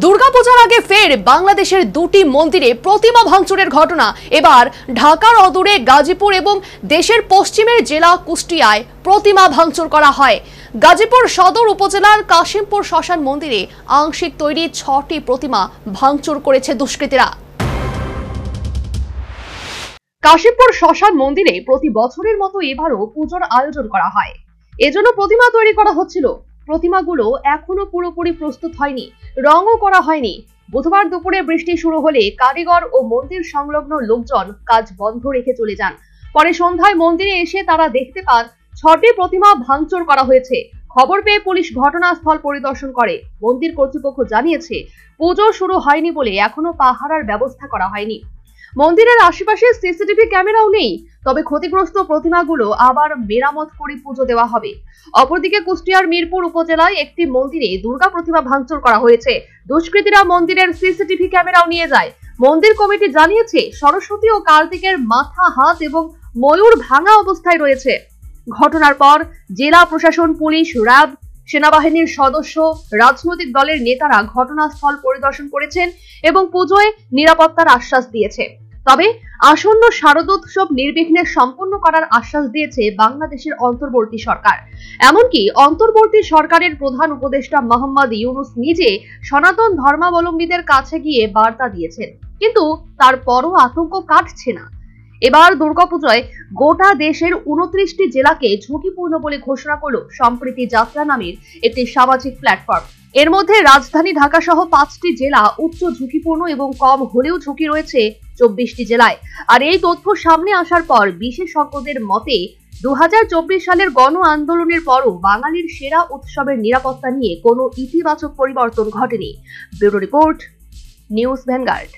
দুর্গাপূজার আগে ফের বাংলাদেশের দুটি মন্দিরে প্রতিমা ভাঙচুরের ঘটনা। এবার ঢাকার অদূরে গাজীপুর এবং দেশের পশ্চিমের জেলা কুষ্টিয়ায় প্রতিমা ভাঙচুর করা হয়। গাজীপুর সদর উপজেলার কাশিমপুর শ্মশান মন্দিরে আংশিক তৈরি ৬টি প্রতিমা ভাঙচুর করেছে দুষ্কৃতীরা। কাশিমপুর শ্মশান মন্দিরে প্রতি বছরের মতো এবারও পুজোর আয়োজন করা হয়। এজন্য প্রতিমা তৈরি করা হচ্ছিল। প্রতিমাগুলো এখনো পুরোপুরি প্রস্তুত হয়নি, রঙও করা হয়নি। বুধবার দুপুরে বৃষ্টি শুরু হলে কারিগর ও মন্দির সংলগ্ন লোকজন কাজ বন্ধ রেখে চলে যান। পরে সন্ধ্যায় মন্দিরে এসে তারা দেখতে পান ৬টি প্রতিমা ভাঙচুর করা হয়েছে। খবর পেয়ে পুলিশ ঘটনাস্থল পরিদর্শন করে। মন্দির কর্তৃপক্ষ জানিয়েছে, পুজো শুরু হয়নি বলে এখনো পাহারার ব্যবস্থা করা হয়নি। মন্দিরের আশেপাশে সিসিটিভি ক্যামেরাও নেই, তবে ক্ষতিগ্রস্ত প্রতিমাগুলো আবার মেরামত করে পুজো দেওয়া হবে। অপরদিকে কুষ্টিয়ার মিরপুর উপজেলায় একটি মন্দিরে দুর্গা প্রতিমা ভাঙচুর করা হয়েছে। দুষ্কৃতীরা মন্দিরের সিসিটিভি ক্যামেরাও নিয়ে যায়। মন্দির কমিটি জানিয়েছে, সরস্বতী ও কার্তিকের মাথা, হাত এবং ময়ূর ভাঙা অবস্থায় রয়েছে। ঘটনার পর জেলা প্রশাসন, পুলিশ, র্যাব, সেনাবাহিনীর সদস্য, রাজনৈতিক দলের নেতারা ঘটনাস্থল পরিদর্শন করেছেন এবং পুজোয় নিরাপত্তার আশ্বাস দিয়েছে। তবে আসন্ন শারদোৎসব নির্বিঘ্নে সম্পন্ন করার আশ্বাস দিয়েছে বাংলাদেশের অন্তর্বর্তী সরকার। এমনকি অন্তর্বর্তী সরকারের প্রধান উপদেষ্টা মোহাম্মদ ইউনূস নিজে সনাতন ধর্মাবলম্বীদের কাছে গিয়ে বার্তা দিয়েছেন, কিন্তু তারপরও আতঙ্ক কাটছে না। এবার দুর্গাপূজায় গোটা দেশের ২৯টি জেলাকে ঝুঁকিপূর্ণ বলে ঘোষণা করল সম্প্রীতি যাত্রা নামের একটি সামাজিক প্ল্যাটফর্ম। এর মধ্যে রাজধানী ঢাকা সহ ৫টি জেলা উচ্চ ঝুঁকিপূর্ণ এবং কম হলেও ঝুঁকি রয়েছে ২৪টি জেলায়। আর এই তথ্য সামনে আসার পর বিশেষজ্ঞদের মতে ২০২৪ সালের গণ আন্দোলনের পরও বাঙালির সেরা উৎসবের নিরাপত্তা নিয়ে কোনো ইতিবাচক পরিবর্তন ঘটেনি। Bureau report, news vanguard.